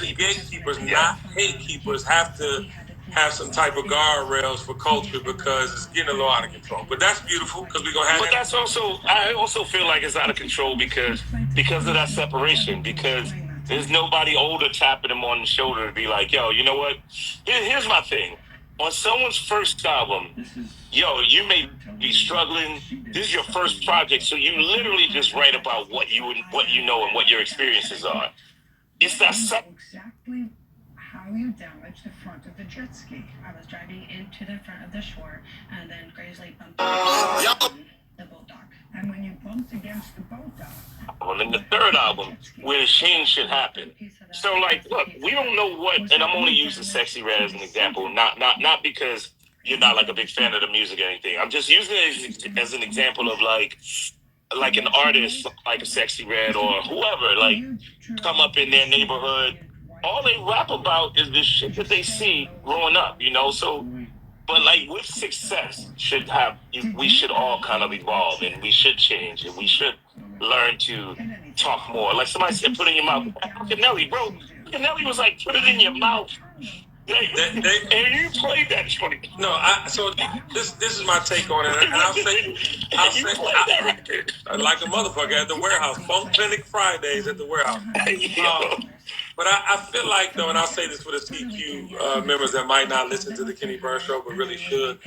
gatekeepers, not gatekeepers, have to have some type of guardrails for culture because it's getting a little out of control. But that's beautiful because we're gonna have. But that's also, I also feel like it's out of control because of that separation. Because there's nobody older tapping him on the shoulder to be like, yo, you know what? Here's my thing. On someone's first album, yo, you may be struggling. This is your first project, so you literally just write about what you know and what your experiences are. It's that exactly how you damaged the front of the jet ski. I was driving into the front of the shore, and then Graysley bumped into the boat dock. And when you bumped against the boat dock, and then the third album, where the change should happen. So, like, look, we don't know what, and I'm only using Sexy Red as an example, not because you're not like a big fan of the music or anything. I'm just using it as an example of like an artist like a Sexy Red or whoever, like, come up in their neighborhood. All they rap about is this shit that they see growing up, you know? So, but like with success, we should all kind of evolve and we should change and we should learn to talk more. Like somebody said, put it in your mouth. Look at Nelly, bro. Look at Nelly was like, put it in your mouth. And you played that joint. No, so this is my take on it, and I'll say like a motherfucker at the warehouse. Funk Clinic Fridays at the warehouse. But I feel like though, and I'll say this for the CQ members that might not listen to the Kenny Burns show, but really should.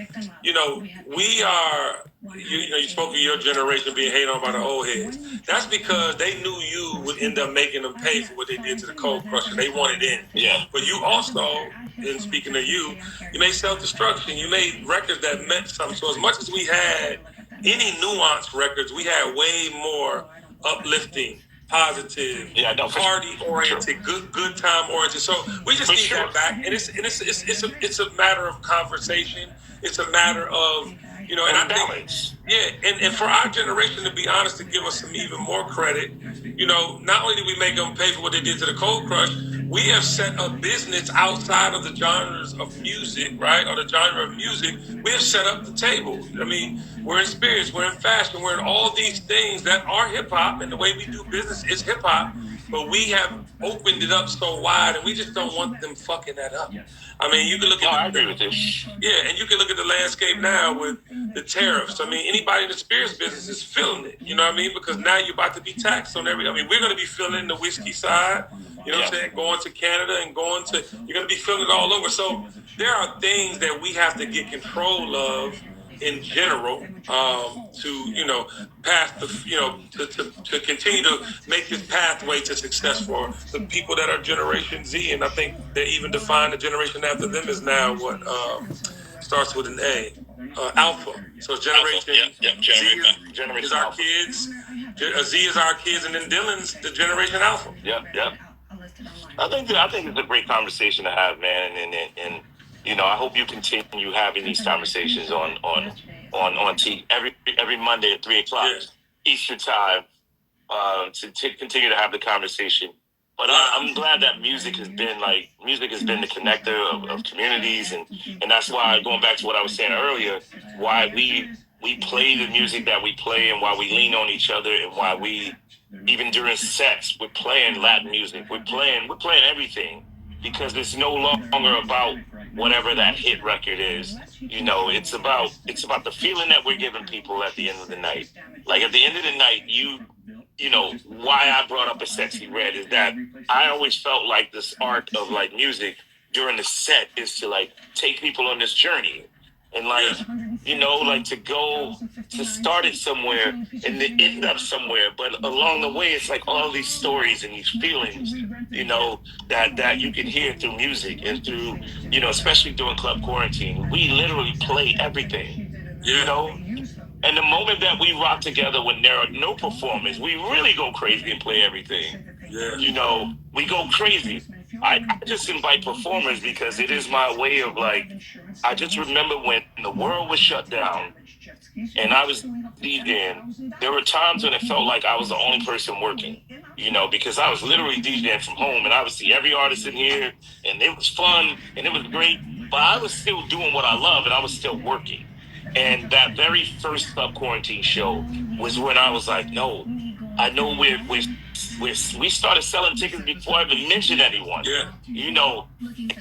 You know, we are. You spoke of your generation being hated on by the old heads. That's because they knew you would end up making them pay for what they did to the Cold Crusher. They wanted in. Yeah. But you also, in speaking of you made self-destruction. You made records that meant something. So as much as we had any nuanced records, we had way more uplifting, positive, party-oriented, good time-oriented. So we just need that back. And it's a matter of conversation. It's a matter of, and I think, and for our generation, to be honest, to give us some even more credit, not only did we make them pay for what they did to the Cold Crush, we have set up business outside of the genres of music, right? Or the genre of music. We have set up the table. I mean, we're in spirits, we're in fashion, we're in all these things that are hip hop, and the way we do business is hip hop. But we have opened it up so wide, and we just don't want them fucking that up. I mean, you can look at. I agree with this. Yeah, and you can look at the landscape now with the tariffs. I mean, anybody in the spirits business is feeling it. You know what I mean? Because now you're about to be taxed on every. I mean, we're going to be feeling the whiskey side. You know what I'm saying? Going to Canada and you're going to be feeling it all over. So there are things that we have to get control of in general to pass the to continue to make this pathway to success for the people that are Generation Z, and I think they even define the generation after them is now what starts with an A, Alpha. So Generation Z is our kids, Z is our kids, and then Dylan's the Generation Alpha. Yep. I think it's a great conversation to have, man, and I hope you continue having these conversations on every Monday at 3:00 Eastern time to continue to have the conversation. But I'm glad that music has been the connector of communities, and that's why, going back to what I was saying earlier, why we play the music that we play and why we lean on each other and why we, even during sets, we're playing Latin music. We're playing everything because it's no longer about whatever that hit record is. It's about the feeling that we're giving people at the end of the night. Like at the end of the night, why I brought up a Sexy Red is that I always felt like this art of like music during the set is to like take people on this journey. And to start it somewhere and to end up somewhere. But along the way, it's like all these stories and these feelings, that you can hear through music and through, especially during Club Quarantine. We literally play everything, And the moment that we rock together when there are no performers, we really go crazy and play everything. Yeah. We go crazy. I just invite performers because it is my way of I just remember when the world was shut down and I was DJing, there were times when it felt like I was the only person working, because I was literally DJing from home and I would see every artist in here and it was fun and it was great, but I was still doing what I love and I was still working. And that very first Club Quarantine show was when I was like, no, I know we started selling tickets before I even mentioned anyone. Yeah. You know,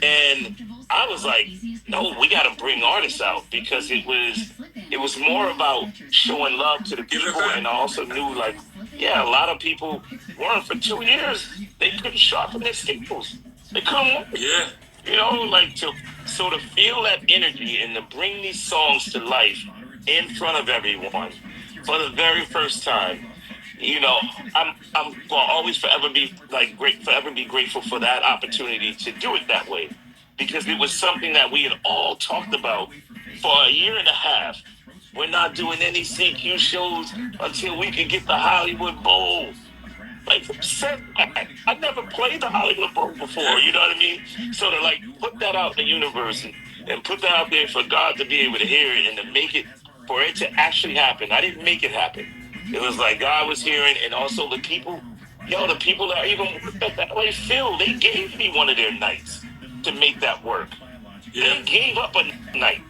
and I was like, no, we got to bring artists out because it was more about showing love to the people, and I also knew like, yeah, a lot of people weren't for 2 years. They couldn't sharpen their skills. They couldn't work. Yeah. You know, like to feel that energy and to bring these songs to life in front of everyone for the very first time. You know, I'm will always forever be grateful for that opportunity to do it that way, because it was something that we had all talked about for a year and a half. We're not doing any CQ shows until we can get the Hollywood Bowl. Like, said that. I never played the Hollywood Bowl before, you know what I mean? So to like put that out in the universe and put that out there for God to be able to hear it and to make it, for it to actually happen. I didn't make it happen. It was like God was hearing, and also the people that even worked at the LA Phil, they gave me one of their nights to make that work. Yeah. They gave up a night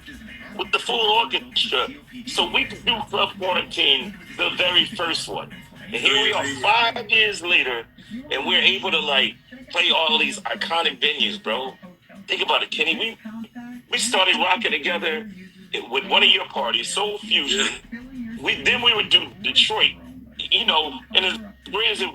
with the full orchestra so we could do Club Quarantine, the very first one. And here we are 5 years later, and we're able to like play all these iconic venues, bro. Think about it, Kenny. We started rocking together with one of your parties, Soul Fusion. We would do Detroit, you know, and as great as it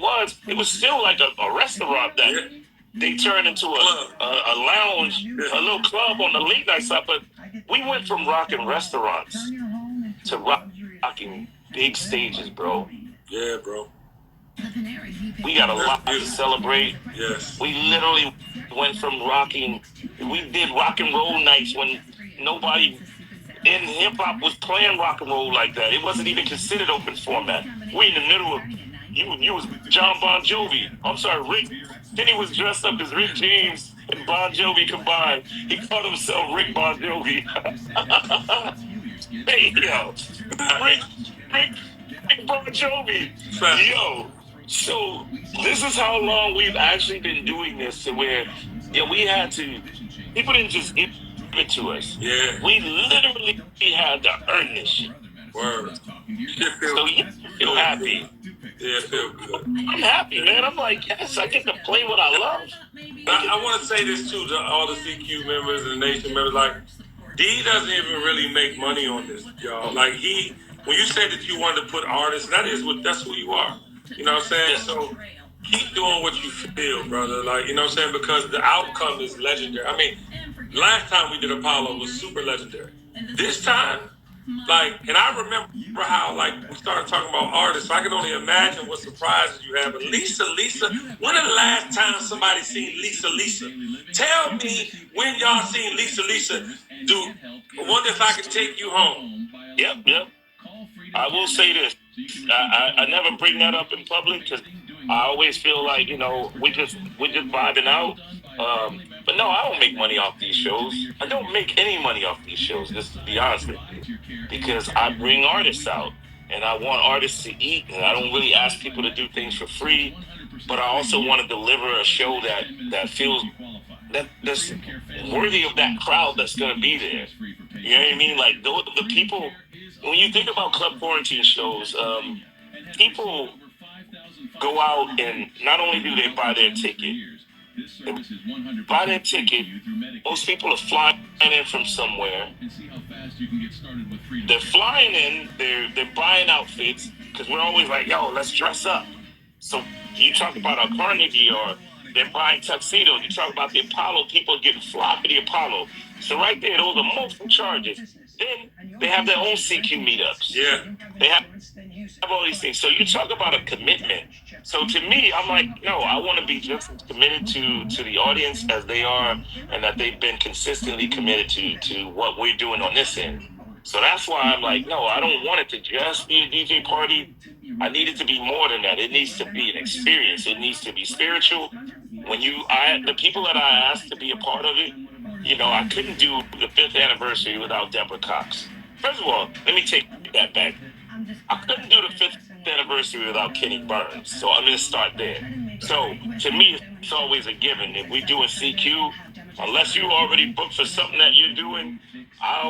was still like a restaurant that they turned into a lounge, a little club on the late night side. But we went from rocking restaurants to rocking big stages, bro. Yeah, bro. We got a lot to celebrate. Yes. We literally went from we did rock and roll nights when nobody in hip hop was playing rock and roll like that. It wasn't even considered open format. We in the middle of you was John Bon Jovi. I'm sorry, Rick. Then he was dressed up as Rick James and Bon Jovi combined. He called himself Rick Bon Jovi. Hey yo, Rick Bon Jovi. Yo. So this is how long we've actually been doing this, to where we had to. People didn't just give it to us. Yeah. We literally had to earn this shit. Word. So you feel happy. Yeah, feel good. I'm happy, man. I'm like, yes, I get to play what I love. I want to say this too to all the CQ members and the Nation members. Like, D doesn't even really make money on this, y'all. Like, when you said that you wanted to put artists, that's who you are. You know what I'm saying? So keep doing what you feel, brother. Like, you know what I'm saying? Because the outcome is legendary. I mean, last time we did Apollo was super legendary. This time, like, and I remember how, like, we started talking about artists, so I can only imagine what surprises you have. But Lisa, when the last time somebody seen Lisa? Tell me when y'all seen Lisa do I Wonder If I Could Take You Home. Yep. I will say this. I never bring that up in public because I always feel like, you know, we're just vibing out. But no, I don't make money off these shows. I don't make any money off these shows, just to be honest with you, because I bring artists out and I want artists to eat, and I don't really ask people to do things for free. But I also want to deliver a show that feels that's worthy of that crowd that's going to be there. You know what I mean? Like the people. When you think about Club Quarantine shows, people go out and not only do they buy their ticket, most people are flying in from somewhere. They're flying in, they're buying outfits, because we're always like, yo, let's dress up. So you talk about a Carnegie, or they're buying tuxedos. You talk about the Apollo, people getting fly for the Apollo. So right there, those are multiple charges. Then they have their own CQ meetups. Yeah. They have all these things. So you talk about a commitment. So to me, I'm like, no, I want to be just as committed to the audience as they are, and that they've been consistently committed to what we're doing on this end. So that's why I'm like, no, I don't want it to just be a DJ party. I need it to be more than that. It needs to be an experience. It needs to be spiritual. The people that I asked to be a part of it, you know, I couldn't do the 5th anniversary without Deborah Cox. First of all, let me take that back. I couldn't do the 5th anniversary without Kenny Burns. So I'm going to start there. So to me, it's always a given. If we're doing CQ, unless you already booked for something that you're doing, I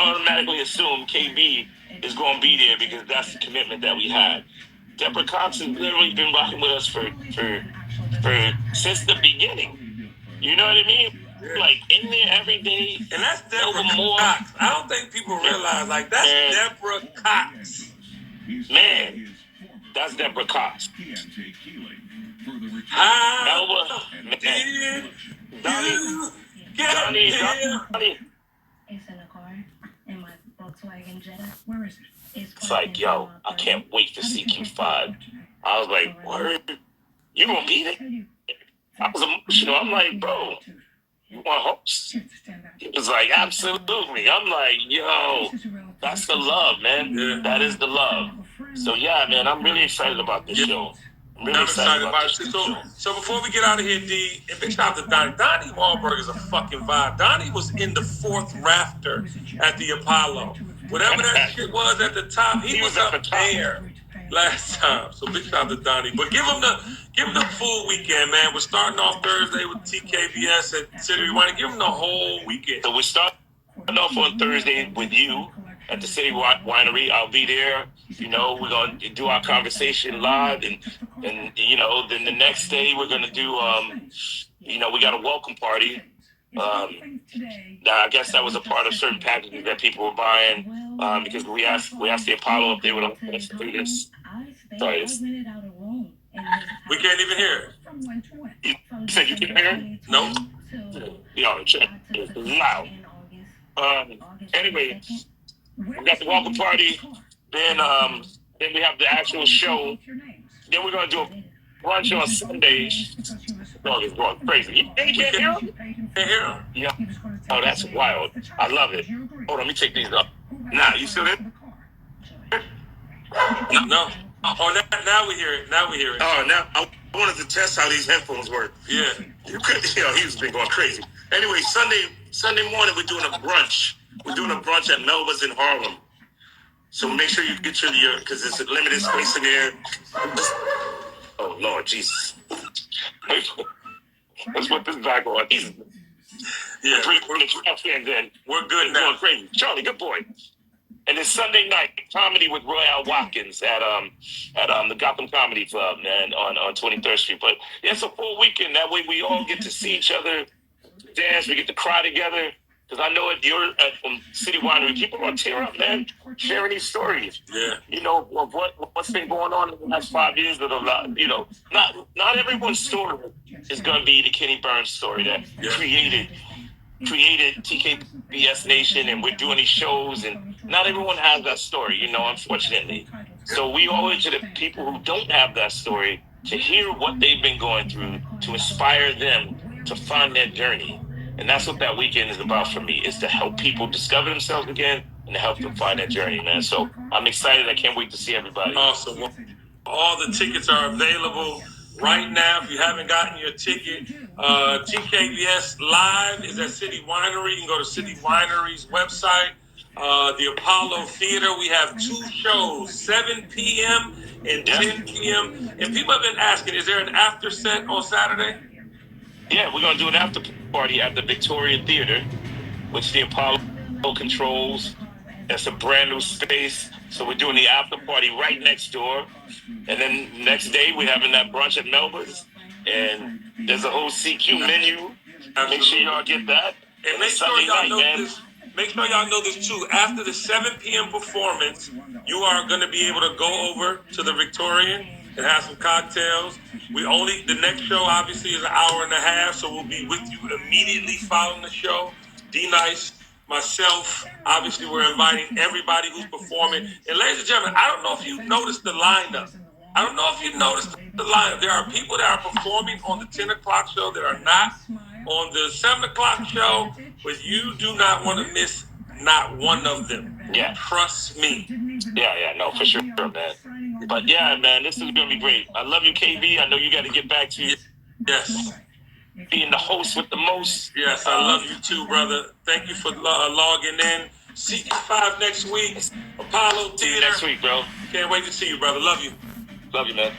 automatically assume KB is going to be there, because that's the commitment that we had. Deborah Cox has literally been rocking with us for since the beginning. You know what I mean? Like in there every day. And that's Deborah More. Cox. I don't think people realize, like, that's Deborah Cox. Man, that's Deborah Cox. How Melba, did you get Donnie. It's in the car in my Volkswagen Jetta. Where is it? It's like, yo, I can't wait to see Q5. I was like, word? You gonna be there? I was emotional. I'm like, bro, you want to host? He was like, absolutely. I'm like, yo, that's the love, man. Yeah. That is the love. So yeah, man, I'm really excited about this show. I'm really excited about this show. So before we get out of here, D, and big shout out to Donnie. Donnie Wahlberg is a fucking vibe. Donnie was in the fourth rafter at the Apollo. Whatever that shit was at the top, he was up there last time. So big shout out to Donnie. But give him the full weekend, man. We're starting off Thursday with TKBS at City Winery. Give him the whole weekend. So we're starting off on Thursday with you at the City Winery. I'll be there. You know, we're gonna do our conversation live, and you know, then the next day we're gonna do you know, we got a welcome party. Now I guess that was a part of certain packages that people were buying because we asked the Apollo if they would let us do this. Sorry, We can't even hear you said you can hear it? Nope. Yo, it's loud. Anyway, we got the welcome party. Then we have the actual show. Then we're gonna do a brunch on Sunday. Dog is going crazy. You can't hear him? Can't hear him. Yeah. Oh, that's wild. I love it. Hold on, let me take these up. Nah, you still there? No. Oh, now we hear it. Now we hear it. Oh, now I wanted to test how these headphones work. Yeah. You could, he's been going crazy. Anyway, Sunday morning we're doing a brunch. We're doing a brunch at Melba's in Harlem. So make sure you get your because it's a limited space in there. Oh Lord Jesus. Let's put this back on. Yeah. We're good now. Crazy. Charlie, good boy. And then Sunday night comedy with Royale Watkins at the Gotham Comedy Club, man, on 23rd Street. But yeah, it's a full weekend. That way we all get to see each other dance. We get to cry together. Because I know from City Winery, people are going to tear up, man, sharing these stories. Yeah. You know, of what's been going on in the last 5 years. You know, not everyone's story is going to be the Kenny Burns story that created TKBS Nation, and we're doing these shows, and not everyone has that story, you know, unfortunately. So we owe it to the people who don't have that story to hear what they've been going through, to inspire them to find their journey. And that's what that weekend is about for me, is to help people discover themselves again and to help them find their journey, man. So I'm excited. I can't wait to see everybody. Awesome. Well, all the tickets are available right now. If you haven't gotten your ticket, TKBS Live is at City Winery. You can go to City Winery's website. The Apollo Theater, we have 2 shows, 7 p.m. and 10 p.m. And people have been asking, is there an after set on Saturday? Yeah, we're going to do an after party at the Victoria Theater, which the Apollo controls. That's a brand new space. So we're doing the after party right next door. And then next day, we're having that brunch at Melba's. And there's a whole CQ menu. Make sure y'all get that. And make sure y'all know this. Make sure y'all know this too. After the 7 p.m. performance, you are going to be able to go over to the Victorian and have some cocktails. The next show obviously is an hour and a half, so we'll be with you immediately following the show. D-Nice, myself, obviously we're inviting everybody who's performing. And ladies and gentlemen, I don't know if you noticed the lineup. There are people that are performing on the 10 o'clock show that are not on the 7 o'clock show, but you do not want to miss not one of them. Yeah. Trust me. Yeah, no, for sure, man. But yeah, man, this is going to be great. I love you, KB. I know you got to get back to Yes. being the host with the most. Yes, I love you too, brother. Thank you for logging in. CQ5 next week. Apollo See you Theater. next week, bro. Can't wait to see you, brother. Love you. Love you, man.